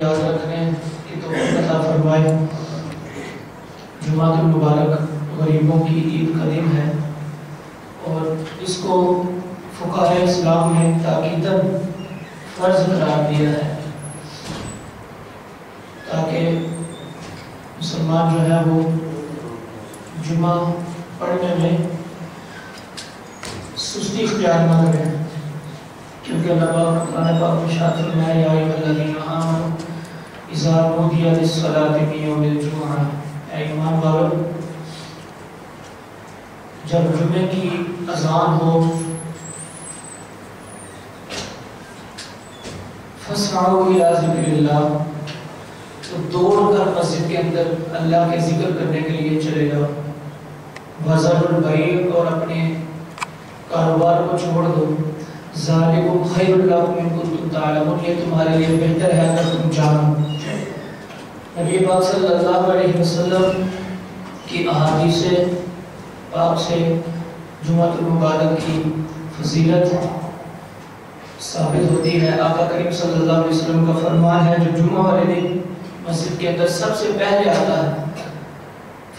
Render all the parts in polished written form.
یاد رکھنے کی توفیق عطا فرمائے۔ جمعۃ المبارک غریبوں کی عید کا دن ہے اور اس کو فقہائے اسلام نے تاکیداً فرض قرار دیا ہے تاکہ مسلمان جو ہے وہ جمعہ پڑھنے میں سستی اختیار نہ کریں، کیونکہ اللہ قرآن پاک میں ارشاد فرمایا یا ایھا الذین آمنوا اذا نودی للصلاۃ من یوم الجمعہ، اے ایمان والو جب جمعے کی اذان ہو فاسعوا الی ذکر اللہ، تو دوڑ کر مسجد کے اندر اللہ کے ذکر کرنے کے لیے چلے جاؤ، وذروا البیع، اور اپنے کاروبار کو چھوڑ دو، ذالکم خیر لکم ان کنتم تعلمون، یہ تمہارے لیے بہتر ہے اگر تم جانو۔ نبی پاک صلی اللہ علیہ وسلم کی احادیث پاک سے جمعۃ المبارک کی فضیلت ثابت ہوتی ہے۔ آقا کریم صلی اللہ علیہ وسلم کا فرمان ہے جو جمعہ والے دن مسجد کے اندر سب سے پہلے آتا ہے،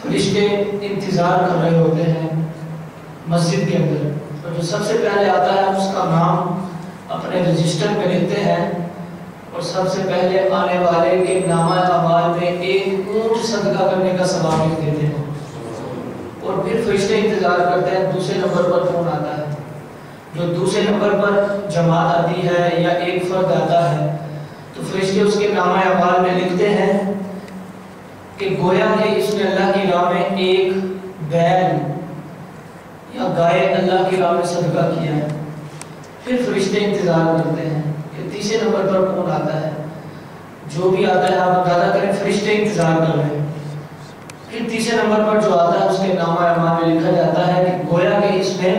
فرشتے انتظار کر رہے ہوتے ہیں مسجد کے اندر، اور جو سب سے پہلے آتا ہے اس کا نام اپنے رجسٹر میں لکھتے ہیں، اور سب سے پہلے آنے والے کے نامہ اعمال میں ایک اونٹ صدقہ کرنے کا ثواب لکھ دیتے ہیں، اور پھر فرشتے انتظار کرتے ہیں دوسرے نمبر پر کون آتا ہے۔ جو دوسرے نمبر پر جماعت آتی ہے یا ایک فرد آتا ہے تو فرشتے اس کے نامہ اعمال میں لکھتے ہیں کہ گویا کہ اس نے اللہ کی راہ میں ایک بیل یا گائے اللہ کی راہ میں صدقہ کیا ہے۔ پھر فرشتے انتظار کرتے ہیں کہ تیسرے نمبر پر کون آتا ہے، جو بھی آتا ہے آپ اندازہ کریں فرشتے انتظار کر رہے ہیں۔ پھر تیسرے نمبر پر جو آتا ہے اس کے نامہ اعمال میں لکھا جاتا ہے کہ گویا کہ اس نے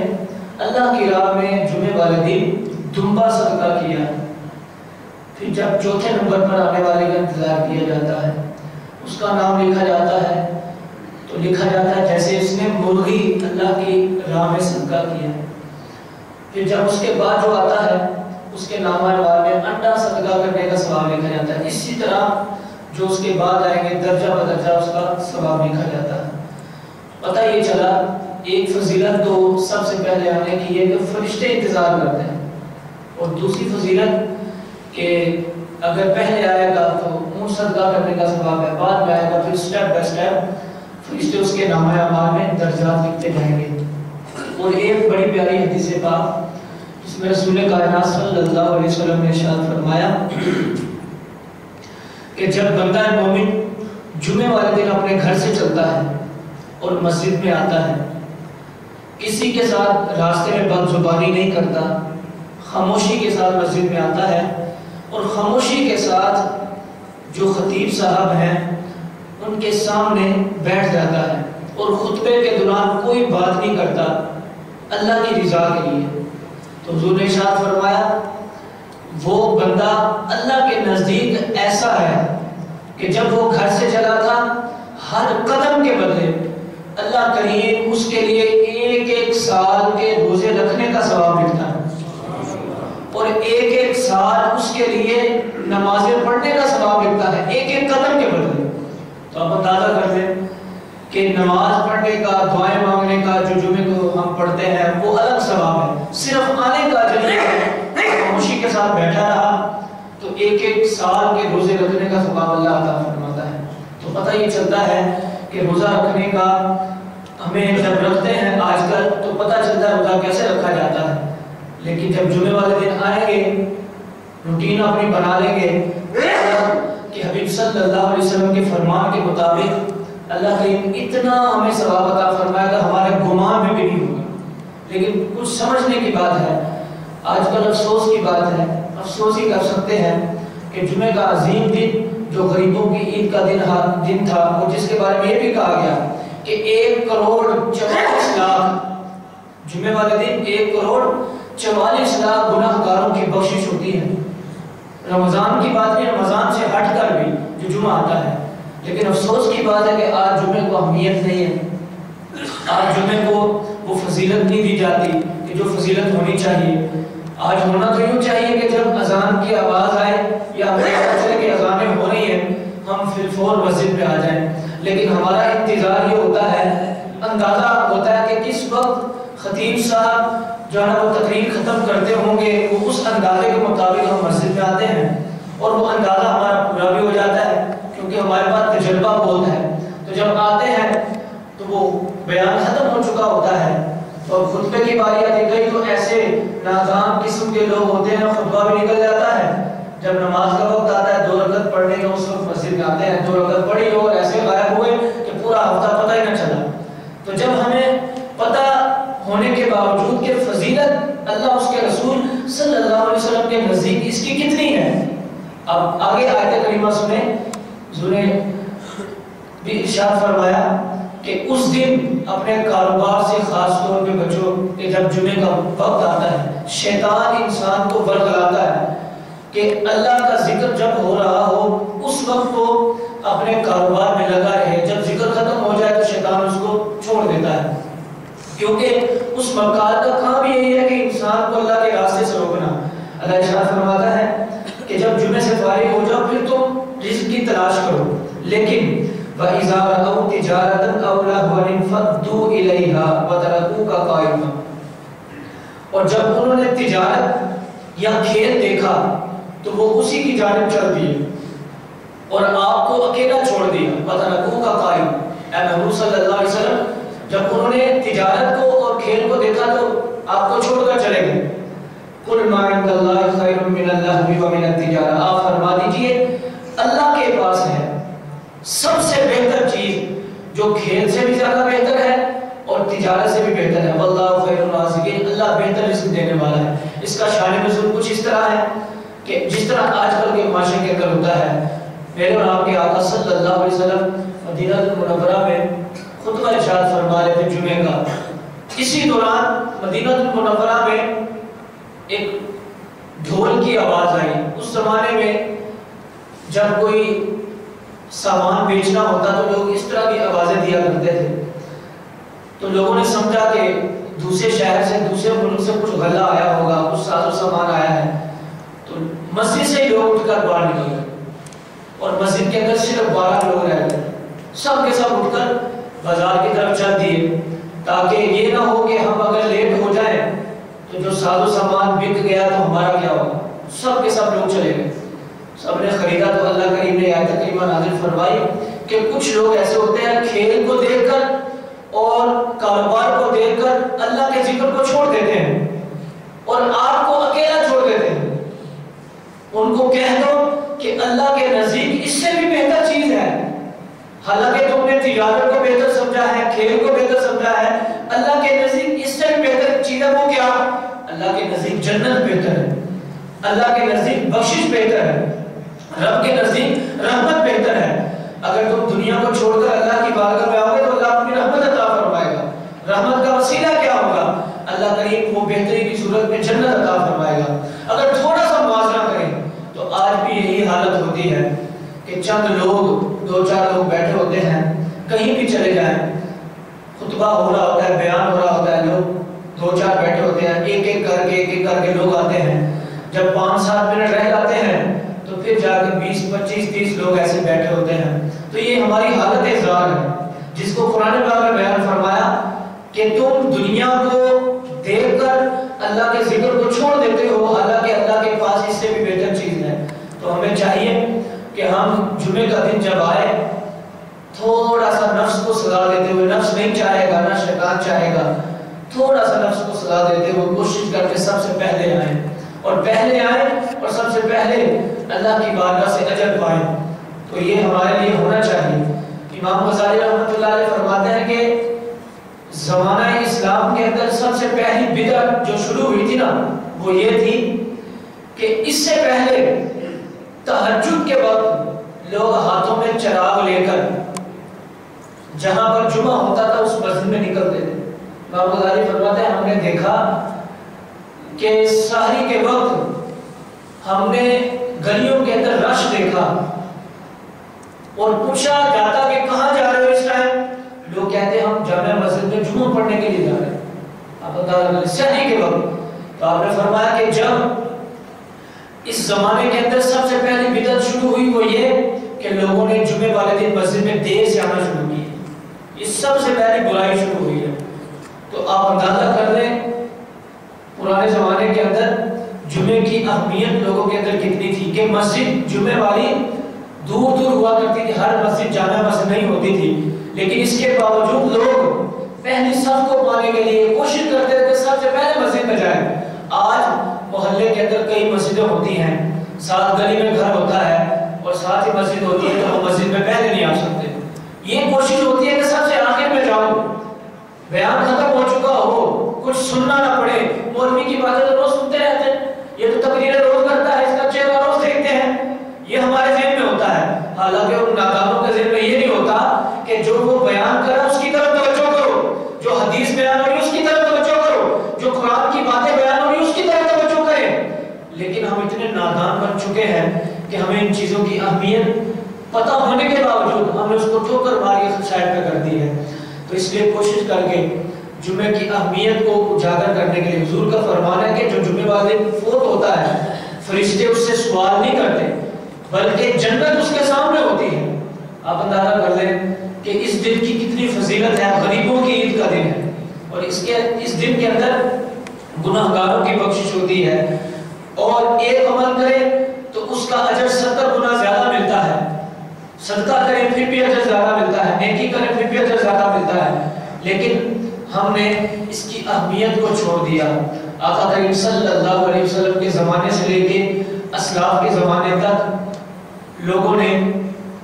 اللہ کی راہ میں جمعے والے دن دمبا صدقہ کیا ہے۔ پھر جب چوتھے نمبر پر آنے والے کا انتظار کیا جاتا ہے، اس کا نام لکھا جاتا ہے، تو لکھا جاتا ہے جیسے اس نے مرغی اللہ کی راہ میں صدقہ کیا ہے۔ پھر جب اس کے بعد جو آتا ہے اس کے نامہ اعمال میں انڈا صدقہ کرنے کا ثواب لکھا جاتا ہے۔ اسی طرح جو اس کے بعد آئیں گے درجہ بدرجہ اس کا ثواب لکھا جاتا ہے۔ پتہ یہ چلا ایک فضیلت تو سب سے پہلے آنے کی یہ کہ فرشتے انتظار کرتے ہیں، اور دوسری فضیلت کہ اگر پہلے آئے گا تو اونٹ صدقہ کرنے کا ثواب ہے، بعد میں آئے گا پھر سٹیپ بائی سٹیپ فرشتے اس کے نامہ اعمال میں درجات لکھتے جائیں گے۔ اور ایک بڑی پیاری حدیث پاک جس میں رسول کائنات صلی اللہ علیہ وسلم نے ارشاد فرمایا کہ جب بندہ مومن جمعے والے دن اپنے گھر سے چلتا ہے اور مسجد میں آتا ہے، کسی کے ساتھ راستے میں بد زبانی نہیں کرتا، خاموشی کے ساتھ مسجد میں آتا ہے، اور خاموشی کے ساتھ جو خطیب صاحب ہیں ان کے سامنے بیٹھ جاتا ہے، اور خطبے کے دوران کوئی بات نہیں کرتا اللہ کی رضا کے لیے، تو حضور نے ارشاد فرمایا وہ بندہ اللہ کے نزدیک ایسا ہے کہ جب وہ گھر سے چلا تھا ہر قدم کے بدلے اللہ کریم اس کے لیے ایک ایک سال کے روزے رکھنے کا ثواب لکھتا ہے، اور ایک ایک سال اس کے لیے نمازیں پڑھنے کا ثواب لکھتا ہے ایک ایک قدم کے بدلے۔ تو آپ اندازہ کر لیں کہ نماز پڑھنے کا، دعائیں مانگنے کا جو جمعے کو ہم پڑھتے ہیں وہ الگ ثواب ہے، صرف آنے کا خاموشی کے ساتھ بیٹھا رہا تو ایک ایک سال کے روزے رکھنے کا ثواب اللہ عطا فرماتا ہے۔ تو پتہ یہ چلتا ہے کہ روزہ رکھنے کا ہمیں جب رکھتے ہیں آج کل تو پتہ چلتا ہے روزہ کیسے رکھا جاتا ہے، لیکن جب جمعے والے دن آئیں گے روٹین اپنی بنا لیں گے کہ حبیب صلی اللہ علیہ وسلم کے فرمان کے مطابق اللہ کریم اتنا ہمیں ثواب عطا فرمائے گا ہمارے گمان میں بھی نہیں ہوگا۔ لیکن کچھ سمجھنے کی بات ہے، آج کل افسوس کی بات ہے، افسوس ہی کر سکتے ہیں کہ جمعے کا عظیم دن جو غریبوں کی عید کا دن تھا، اور جس کے بارے میں یہ بھی کہا گیا کہ 1 کروڑ 44 لاکھ جمعے والے دن 1 کروڑ 44 لاکھ گناہ گاروں کی بخشش ہوتی ہے۔ رمضان کی بات نہیں، رمضان سے ہٹ کر بھی جو جمعہ آتا ہے، لیکن افسوس کی بات ہے کہ آج جمعے کو اہمیت نہیں ہے، آج جمعے کو وہ فضیلت نہیں دی جاتی کہ جو فضیلت ہونی چاہیے۔ آج ہونا تو یوں چاہیے کہ جب اذان کی آواز آئے یا ہمیں پتہ چلے کہ اذانیں فور مسجد میں آ جائیں، لیکن ہمارا انتظار یہ ہوتا ہے، اندازہ ہوتا ہے کہ کس وقت خطیب صاحب جو ہے نا وہ تقریر ختم کرتے ہوں گے، وہ اس اندازے کے مطابق ہم مسجد میں آتے ہیں، اور وہ اندازہ ہمارا پورا بھی ہو جاتا ہے کیونکہ ہمارے پاس تجربہ بہت ہے۔ تو جب آتے ہیں تو وہ بیان ختم ہو چکا ہوتا ہے اور خطبے کی باری آتی گئی تو ایسے ناکام قسم کے لوگ ہوتے ہیں، خطبہ بھی نکل جاتا ہے۔ جب نماز کا وقت آتا ہے 2 رکعت پڑھنے کا، اس وقت مسجد میں آتے ہیں، 2 رکعت پڑھی اور ایسے غائب ہوئے کہ پورا ہفتہ پتہ ہی نہ چلا۔ تو جب ہمیں پتہ ہونے کے باوجود کہ فضیلت اللہ اس کے رسول صلی اللہ علیہ وسلم کے نزدیک اس کی کتنی ہے، اب آگے آیت کریمہ سنیں، حضور نے بھی ارشاد فرمایا کہ اس دن اپنے کاروبار سے خاص طور پہ بچو کہ جب جمعے کا وقت آتا ہے شیطان انسان کو ورغلاتا ہے کہ اللہ کا ذکر جب ہو رہا ہو اس وقت وہ اپنے کاروبار میں لگا رہے، جب ذکر ختم ہو جائے تو شیطان اس کو چھوڑ دیتا ہے، کیونکہ اس مکار کا کام یہی ہے کہ انسان کو اللہ کے راستے سے روکنا۔ اللہ ارشاد فرماتا ہے کہ جب جمعے سے فارغ ہو جاؤ پھر تم رزق کی تلاش کرو، لیکن وَإِذَا رَأَوْا تِجَارَةً أَوْ لَهْوًا انفَضُّوا إِلَيْهَا وَتَرَكُوكَ قَائِمًا، اور جب انہوں نے تجارت یا کھیل دیکھا تو وہ اسی کی جانب چل دیے اور آپ کو اکیلا چھوڑ دیا۔ وَتَرَكُوكَ قَائِمًا، اے محمود صلی اللہ علیہ وسلم جب انہوں نے تجارت کو اور کھیل کو دیکھا تو آپ کو چھوڑ کر چلے گئے۔ قُلْ مَا عِندَ اللَّهِ خَيْرٌ مِّنَ اللَّهْوِ وَمِنَ التِّجَارَةِ، آپ فرما دیجئے اللہ کے پاس ہے سب سے بہتر چیز جو کھیل سے بھی زیادہ بہتر ہے اور تجارت سے بھی بہتر ہے۔ واللہ خیر الرازقین، اللہ بہتر رزق دینے والا ہے۔ اس کا شان نزول کچھ اس طرح ہے کہ جس طرح آج کل کے معاشرے کے اندر ہوتا ہے، میرے اور آپ کے آقا صلی اللہ علیہ وسلم مدینہ المنورہ میں خطبہ ارشاد فرما رہے تھے جمعے کا، اسی دوران مدینہ المنورہ میں ایک ڈھول کی آواز آئی۔ اس زمانے میں جب کوئی سامان بیچنا ہوتا تو لوگ اس طرح کی آوازیں دیا کرتے تھے، تو لوگوں نے سمجھا کہ دوسرے شہر سے دوسرے ملک سے کچھ غلہ آیا ہوگا، کچھ ساز و سامان آیا ہے، تو مسجد سے ہی لوگ اٹھ کر باہر نکل گئے اور مسجد کے اندر صرف 12 لوگ رہ گئے، سب کے سب اٹھ کر بازار کی طرف چل دیے تاکہ یہ نہ ہو کہ ہم اگر لیٹ ہو جائیں تو جو ساز و سامان بک گیا تو ہمارا کیا ہوگا۔ سب کے سب لوگ چلے گئے، سب نے خریدا تو اللہ کریم نے آیت کریمہ نازل فرمائی کہ کچھ لوگ ایسے ہوتے ہیں کھیل کو دیکھ کر اور کاروبار کو دیکھ کر اللہ کے ذکر کو چھوڑ دیتے ہیں اور آپ کو اکیلا چھوڑ دیتے ہیں۔ ان کو کہہ دو کہ اللہ کے نزدیک اس سے بھی بہتر چیز ہے، حالانکہ تم نے تجارت کو بہتر سمجھا ہے، کھیل کو بہتر سمجھا ہے، اللہ کے نزدیک اس سے بھی بہتر چیز ہے۔ وہ کیا؟ اللہ کے نزدیک جنت بہتر ہے، اللہ کے نزدیک بخشش بہتر ہے، رب کے نزدیک رحمت بہتر ہے۔ اگر تم دنیا کو چھوڑ کر اللہ کی بارگاہ میں آؤ گے تو اللہ اپنی رحمت عطا فرمائے گا۔ رحمت کا وسیلہ کیا ہوگا؟ اللہ کریم وہ بہتری کی صورت میں جنت عطا فرمائے گا۔ اگر تھوڑا سا موازنہ کریں تو آج بھی یہی حالت ہوتی ہے کہ چند لوگ 2-4 لوگ بیٹھے ہوتے ہیں، کہیں بھی چلے جائیں، خطبہ ہو رہا ہوتا ہے، بیان ہو رہا ہوتا ہے، لوگ 2-4 بیٹھے ہوتے ہیں، ایک ایک کر کے لوگ آتے ہیں، جب 5-7 منٹ رہ جاتے ہیں تو پھر جا کے 20-25-30 لوگ ایسے بیٹھے ہوتے ہیں۔ تو یہ ہماری حالت ازار ہے جس کو قرآن پاک میں بیان فرمایا کہ تم دنیا کو دیکھ کر اللہ کے ذکر کو چھوڑ دیتے ہو، حالانکہ اللہ کے پاس اس سے بھی بہتر چیز ہے۔ تو ہمیں چاہیے کہ ہم جمعے کا دن جب آئے تھوڑا سا نفس کو سزا دیتے ہوئے، نفس نہیں چاہے گا نہ شیطان چاہے گا، تھوڑا سا نفس کو سزا دیتے ہوئے کوشش کر کے سب سے پہلے آئیں اور سب سے پہلے اللہ کی بارگاہ سے اجر پائیں۔ تو یہ ہمارے لیے ہونا چاہیے۔ امام غزالی رحمۃ اللہ علیہ فرماتے ہیں کہ زمانہ اسلام کے اندر سب سے پہلی بدعت جو شروع ہوئی تھی نا وہ یہ تھی کہ اس سے پہلے تہجد کے وقت لوگ ہاتھوں میں چراغ لے کر جہاں پر جمعہ ہوتا تھا اس مسجد میں نکلتے تھے۔ امام غزالی فرماتے ہیں ہم نے دیکھا کہ سحری کے وقت ہم نے گلیوں کے اندر رش دیکھا اور پوچھا جاتا کہ کہاں جا رہے ہو اس ٹائم؟ لوگ کہتے ہیں ہم جامع مسجد میں جمعہ پڑھنے کے لیے جا رہے ہیں، آپ بتا سحری کے وقت۔ تو آپ نے فرمایا کہ جب اس زمانے کے اندر سب سے پہلی بدعت شروع ہوئی وہ یہ کہ لوگوں نے جمعے والے دن مسجد میں دیر سے آنا شروع کی. یہ سب سے پہلی برائی شروع ہوئی ہے. تو آپ اندازہ کر لیں پرانے زمانے کے اندر جمعے کی اہمیت لوگوں کے اندر کتنی تھی کہ مسجد جمعے والی دور دور ہوا کرتی تھی، ہر مسجد جانا مسجد نہیں ہوتی تھی، لیکن اس کے باوجود لوگ پہلی صف کو پانے کے لیے کوشش کرتے تھے کہ سب سے پہلے مسجد میں جائیں. آج محلے کے اندر کئی مسجدیں ہوتی ہیں، ساتھ گلی میں گھر ہوتا ہے اور ساتھ ہی مسجد ہوتی ہے، تو وہ مسجد میں پہلے نہیں آ سکتے. یہ کوشش ہوتی ہے کہ سب سے آخر میں جاؤں، بیان ختم ہو چکا ہو، کچھ سننا نہ پڑے. مولوی کی باتیں تو روز سنتے رہتے ہیں، یہ تو تقریریں روز کرتا ہے، اس کا چہرہ روز دیکھتے ہیں، یہ ہمارے ذہن میں ہوتا ہے. حالانکہ ان ناکاموں کے ذہن میں یہ نہیں ہوتا کہ جو وہ بیان کر رہا ہے اس کی طرف توجہ کرو، جو حدیث بیان ہو رہی ہے اس کی طرف توجہ کرو، جو قرآن کی باتیں بیان ہو رہی ہے اس کی طرف توجہ کریں. لیکن ہم اتنے نادان بن چکے ہیں کہ ہمیں ان چیزوں کی اہمیت پتہ ہونے کے باوجود ہم نے اس کو ٹھوکر مار کے سائڈ پہ کر دی ہے. تو اس لیے کوشش کر کے جمعے کی اہمیت کو اجاگر کرنے کے لیے حضور کا فرمان ہے کہ جو جمعے والے دن فوت ہوتا ہے فرشتے اس سے سوال نہیں کرتے بلکہ جنت اس کے سامنے ہوتی ہے. آپ اندازہ کر لیں کہ اس دن کی کتنی فضیلت ہے. غریبوں کی عید کا دن ہے اور اس دن کے اندر گناہگاروں کی بخشش ہوتی ہے، اور ایک عمل کرے تو اس کا اجر 70 گنا زیادہ ملتا ہے. صدقہ کریں پھر بھی اجر زیادہ ملتا ہے، نیکی کریں پھر بھی اجر زیادہ ملتا ہے. لیکن ہم نے اس کی اہمیت کو چھوڑ دیا. آقا کریم صلی اللہ علیہ وسلم کے زمانے سے لے کے اسلاف کے زمانے تک لوگوں نے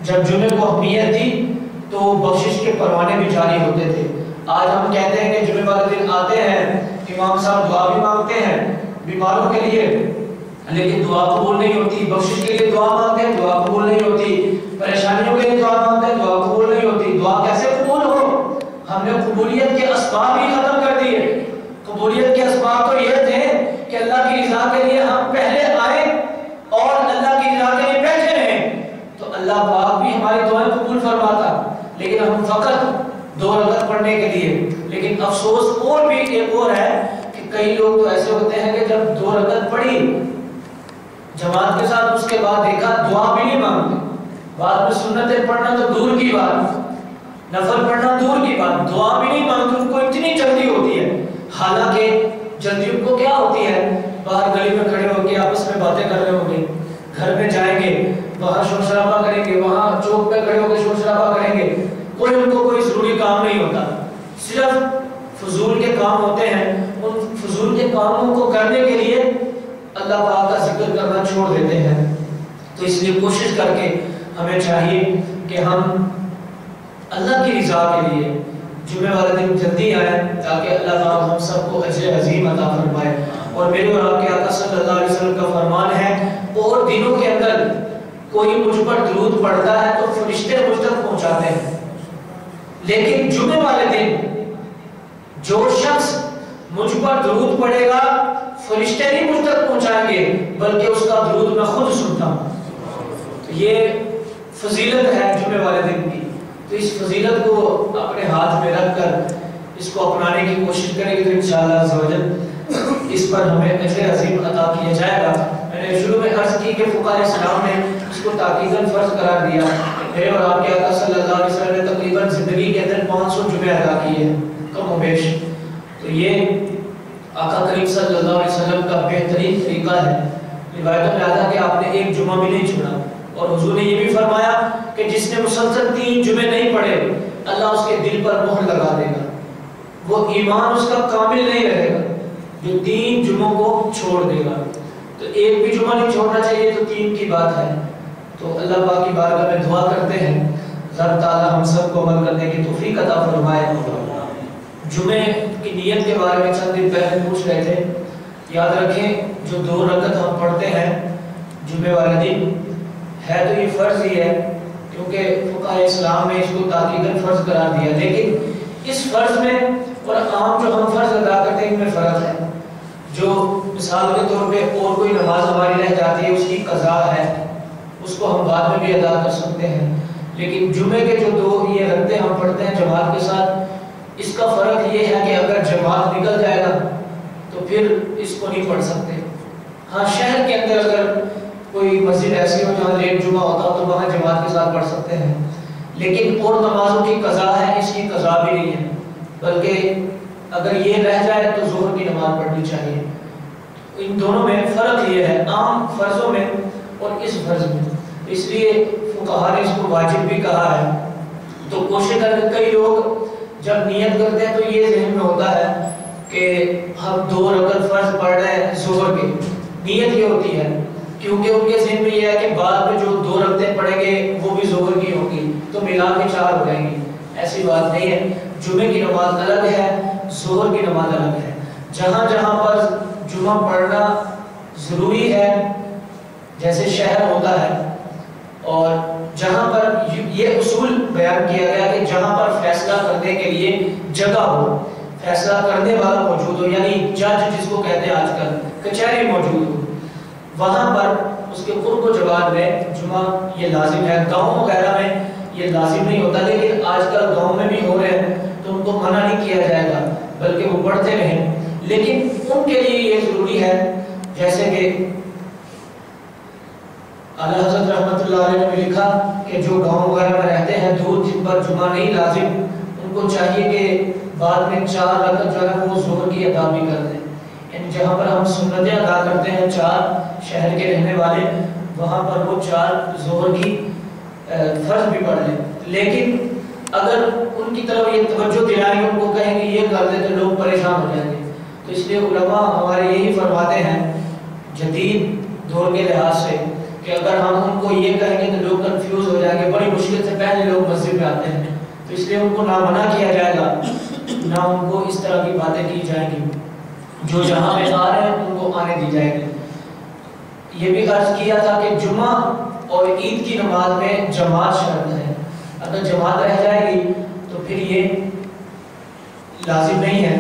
جب جمعے کو اہمیت دی تو بخشش کے پروانے بھی جاری ہوتے تھے. آج ہم کہتے ہیں کہ جمعے والے دن آتے ہیں، امام صاحب دعا بھی مانگتے ہیں بیماروں کے لیے، لیکن دعا قبول نہیں ہوتی. بخشش کے لیے دعا مانگتے ہیں، دعا قبول نہیں ہوتی. پریشانیوں کے لیے دعا مانگتے ہیں، دعا قبول نہیں ہوتی. دعا کیسے قبول ہو؟ ہم نے قبولیت کے اسباب ہی ختم کر دیے. قبولیت کے اسباب تو یہ تھے کہ اللہ کی رضا کے لیے ہم پہلے آئیں اور اللہ کی رضا کے لیے بیٹھے رہیں تو اللہ پاک بھی ہماری دعائیں قبول فرماتا. لیکن ہم فقط 2 رکعت پڑھنے کے لیے، لیکن افسوس اور بھی ایک اور ہے کہ کئی لوگ تو ایسے ہوتے ہیں کہ جب 2 رکعت پڑھی جماعت کے ساتھ اس کے بعد دیکھا دعا بھی نہیں مانگتے. بعد میں سنتیں پڑھنا تو دور کی بات، نفل پڑھنا دور کی بات، دعا بھی نہیں مانگتے. ان کو اتنی جلدی ہوتی ہے، حالانکہ جلدی ان کو کیا ہوتی ہے؟ باہر گلی میں کھڑے ہو کے آپس میں باتیں کر رہے ہوں گے، گھر میں جائیں گے وہاں شور شرابہ کریں گے، وہاں چوک پہ کھڑے ہو کے شور شرابہ کریں گے. کوئی ان کو کوئی ضروری کام نہیں ہوتا، صرف فضول کے کام ہوتے ہیں. ان فضول کے کاموں کو کرنے کے لیے اللہ پاک کا ذکر کرنا چھوڑ دیتے ہیں. تو اس لیے کوشش کر کے ہمیں چاہیے کہ ہم اللہ کی رضا کے لیے جمعے والے دن جلدی آئیں تاکہ اللہ تعالیٰ ہم سب کو اجر عظیم عطا فرمائے. اور میرے اور آپ کے آقا صلی اللہ علیہ وسلم کا فرمان ہے اور دنوں کے اندر کوئی مجھ پر درود پڑھتا ہے تو فرشتے مجھ تک پہنچاتے ہیں، لیکن جمعے والے دن جو شخص مجھ پر درود پڑھے گا فرشتے نہیں مجھ تک پہنچائیں گے بلکہ اس کا درود میں خود سنتا ہوں. تو یہ فضیلت ہے جمعے والے دن کی. تو اس فضیلت کو اپنے ہاتھ میں رکھ کر اس کو اپنانے کی کوشش کریں گے تو انشاءاللہ عز و جل اس پر ہمیں اجر عظیم عطا کیا جائے گا. میں نے شروع میں عرض کی کہ فقہائے اسلام نے اس کو تاکیداً فرض قرار دیا. میرے اور آپ کے آقا صلی اللہ علیہ وسلم نے تقریباً زندگی کے اندر 500 جمعے ادا کیے ہیں کم و بیش. تو یہ آقا کریم صلی اللہ علیہ وسلم کا بہترین طریقہ ہے. روایتوں میں آتا کہ آپ نے ایک جمعہ بھی نہیں چھوڑا، اور حضور نے یہ بھی فرمایا کہ جس نے مسلسل 3 جمعے نہیں پڑھے اللہ اس کے دل پر مہر لگا دے گا، وہ ایمان اس کا کامل نہیں رہے گا جو 3 جمعوں کو چھوڑ دے گا. تو ایک بھی جمعہ نہیں چھوڑنا چاہیے تو 3 کی بات ہے. تو اللہ پاک کی بارگاہ میں دعا کرتے ہیں رب تعالی ہم سب کو عمل کرنے کی توفیق عطا فرمائے. جمعے کی نیت کے بارے میں چند دن پہلے پوچھ رہے تھے. یاد رکھیں جو 2 رکعت ہم پڑھتے ہیں جمعے والے دن ہے تو یہ فرض ہی ہے کیونکہ فقہائے اسلام نے اس کو تاکیداً فرض قرار دیا، لیکن اس فرض میں اور عام جو ہم فرض ادا کرتے ہیں ان میں فرق ہے. جو مثال کے طور پہ اور کوئی نماز ہماری رہ جاتی ہے اس کی قضا ہے، اس کو ہم بعد میں بھی ادا کر سکتے ہیں، لیکن جمعے کے جو 2 یہ رکعتیں ہم پڑھتے ہیں جماعت کے ساتھ اس کا فرق یہ ہے کہ اگر جماعت نکل جائے گا تو پھر اس کو نہیں پڑھ سکتے. ہاں شہر کے اندر اگر کوئی مسجد ایسی ہو جہاں لیٹ جمعہ ہوتا ہو تو وہاں جماعت کے ساتھ پڑھ سکتے ہیں، لیکن اور نمازوں کی قضا ہے، اس کی قضا بھی نہیں ہے، بلکہ اگر یہ رہ جائے تو ظہر کی نماز پڑھنی چاہیے۔ ان دونوں میں فرق یہ ہے، عام فرضوں میں اور اس فرض میں، اس لیے فقہاء نے اس کو واجب بھی کہا ہے۔ تو کوشش کرتے کئی لوگ جب نیت کرتے ہیں تو یہ ذہن میں ہوتا ہے کہ ہم 2 رکعت فرض پڑھ رہے ہیں ظہر کی، نیت یہ ہوتی ہے کیونکہ ان کے ذہن میں یہ ہے کہ بعد میں جو 2 رکعتیں پڑھیں گے وہ بھی ظہر کی ہوں گی تو ملا کے 4 ہو جائیں گی۔ ایسی بات نہیں ہے، جمعے کی نماز الگ ہے، ظہر کی نماز الگ ہے۔ جہاں جہاں پر جمعہ پڑھنا ضروری ہے جیسے شہر ہوتا ہے، اور جہاں پر یہ اصول بیان کیا گیا کہ جہاں پر فیصلہ کرنے کے لیے جگہ ہو، فیصلہ کرنے والا موجود ہو، یعنی جج جس کو کہتے ہیں آج کل، کچہری موجود ہو، وہاں پر اس کے قرب و جوار میں جمعہ یہ لازم ہے۔ گاؤں وغیرہ میں یہ لازم نہیں ہوتا، لیکن آج کل گاؤں میں بھی ہو رہے ہیں تو ان کو منع نہیں کیا جائے گا بلکہ وہ پڑھتے رہیں، لیکن ان کے لیے یہ ضروری ہے جیسے کہ اعلیٰ حضرت رحمۃ اللہ علیہ نے بھی لکھا کہ جو گاؤں وغیرہ میں رہتے ہیں دور جن پر جمعہ نہیں لازم، ان کو چاہیے کہ بعد میں 4 رکعت جو ہے وہ ظہر کی ادا بھی کر دیں، یعنی جہاں پر ہم سنتیں ادا کرتے ہیں 4 شہر کے رہنے والے، وہاں پر وہ 4 ظہر کی فرض بھی پڑھ لیں۔ لیکن اگر ان کی طرف یہ توجہ دلائیں، ان کو کہیں کہ یہ کر دیں تو لوگ پریشان ہو جائیں گے، تو اس لیے علماء ہمارے یہی فرماتے ہیں جدید دور کے لحاظ سے کہ اگر ہم ان کو یہ کہیں گے تو لوگ کنفیوز ہو جائیں گے، بڑی مشکل سے پہلے لوگ مسجد میں آتے ہیں، تو اس لیے ان کو نہ منع کیا جائے گا نہ ان کو اس طرح کی باتیں کی جائیں گی، جو جہاں پہ آ رہے ہیں ان کو آنے دی جائے گی۔ یہ بھی عرض کیا تھا کہ جمعہ اور عید کی نماز میں جماعت شرط ہے، اگر جماعت رہ جائے گی تو پھر یہ لازم نہیں ہے۔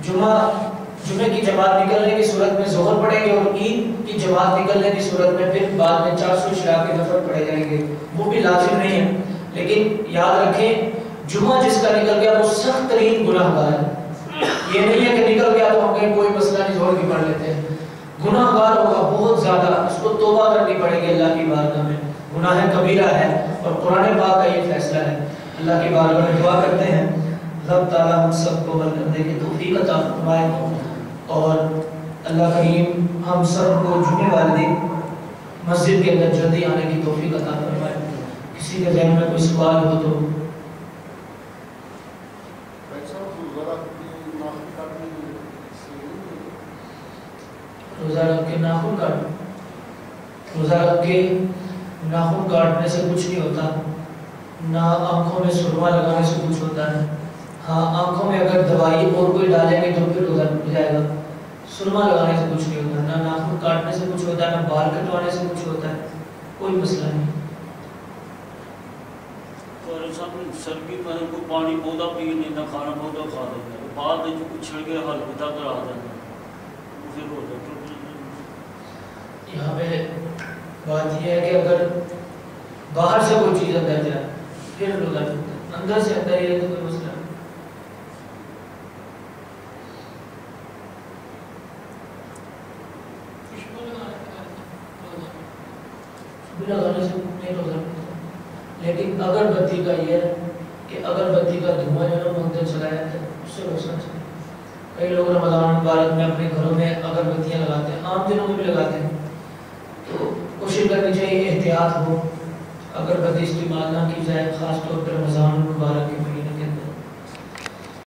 جمعے کی جماعت نکلنے کی صورت میں ظہر پڑھیں گے، اور عید کی جماعت نکلنے کی صورت میں پھر بعد میں 400 شراب کے نفل پڑھے جائیں گے، وہ بھی لازم نہیں ہے۔ لیکن یاد رکھیں جمعہ جس کا نکل گیا وہ سخت ترین گناہ گار ہے، یہ نہیں ہے کہ نکل گیا تو ہم کہیں کوئی مسئلہ نہیں ظہر کی پڑھ لیتے ہیں، گناہ گار ہوگا بہت زیادہ، اس کو توبہ کرنی پڑے گی اللہ کی بارگاہ میں، گناہ کبیرہ ہے، اور قرآن پاک کا یہ فیصلہ ہے۔ اللہ کی بارگاہ میں دعا کرتے ہیں رب تعالیٰ ہم سب کو عمل کرنے کی توفیق عطا فرمائے، اور اللہ کریم ہم سب کو جمعے والے دن مسجد کے اندر جلدی آنے کی توفیق عطا فرمائے۔ کسی کے ذہن میں کوئی سوال ہو تو روزہ رکھ کے ناخن کاٹنے سے کچھ نہیں ہوتا، نہ آنکھوں میں سرما لگانے سے کچھ ہوتا ہے۔ ہاں آنکھوں میں اگر دوائی اور کوئی ڈالیں گے تو پھر روزہ ٹوٹ جائے گا، سرما لگانے سے کچھ نہیں ہوتا، نہ ناخن کاٹنے سے کچھ ہوتا ہے، نہ بال کٹوانے سے کچھ ہوتا ہے، کوئی مسئلہ نہیں۔ سردی میں کو پانی پودا پینے نہ کھانا پودا کھا دیتے ہیں، بعد میں چھڑ کے حل بتا کر آتا ہے، پھر روزہ ٹوٹ جاتا ہے۔ یہاں پہ بات یہ ہے کہ اگر باہر سے کوئی چیز اندر جائے پھر روزہ ٹوٹتا ہے، اندر سے اندر یہ تو کوئی مسئلہ نہیں۔ لگانے سے نہیں روزہ ٹوٹتا، لیکن اگربتی کا یہ ہے کہ اگربتی کا دھواں جو ہے وہ اندر چلا جاتا ہے، اس سے بچنا چاہیے۔ کئی لوگ رمضان مبارک میں اپنے گھروں میں اگربتیاں لگاتے ہیں، عام دنوں میں بھی لگاتے ہیں، تو کوشش کرنی چاہیے احتیاط ہو، اگربتی استعمال نہ کی جائے، خاص طور پر رمضان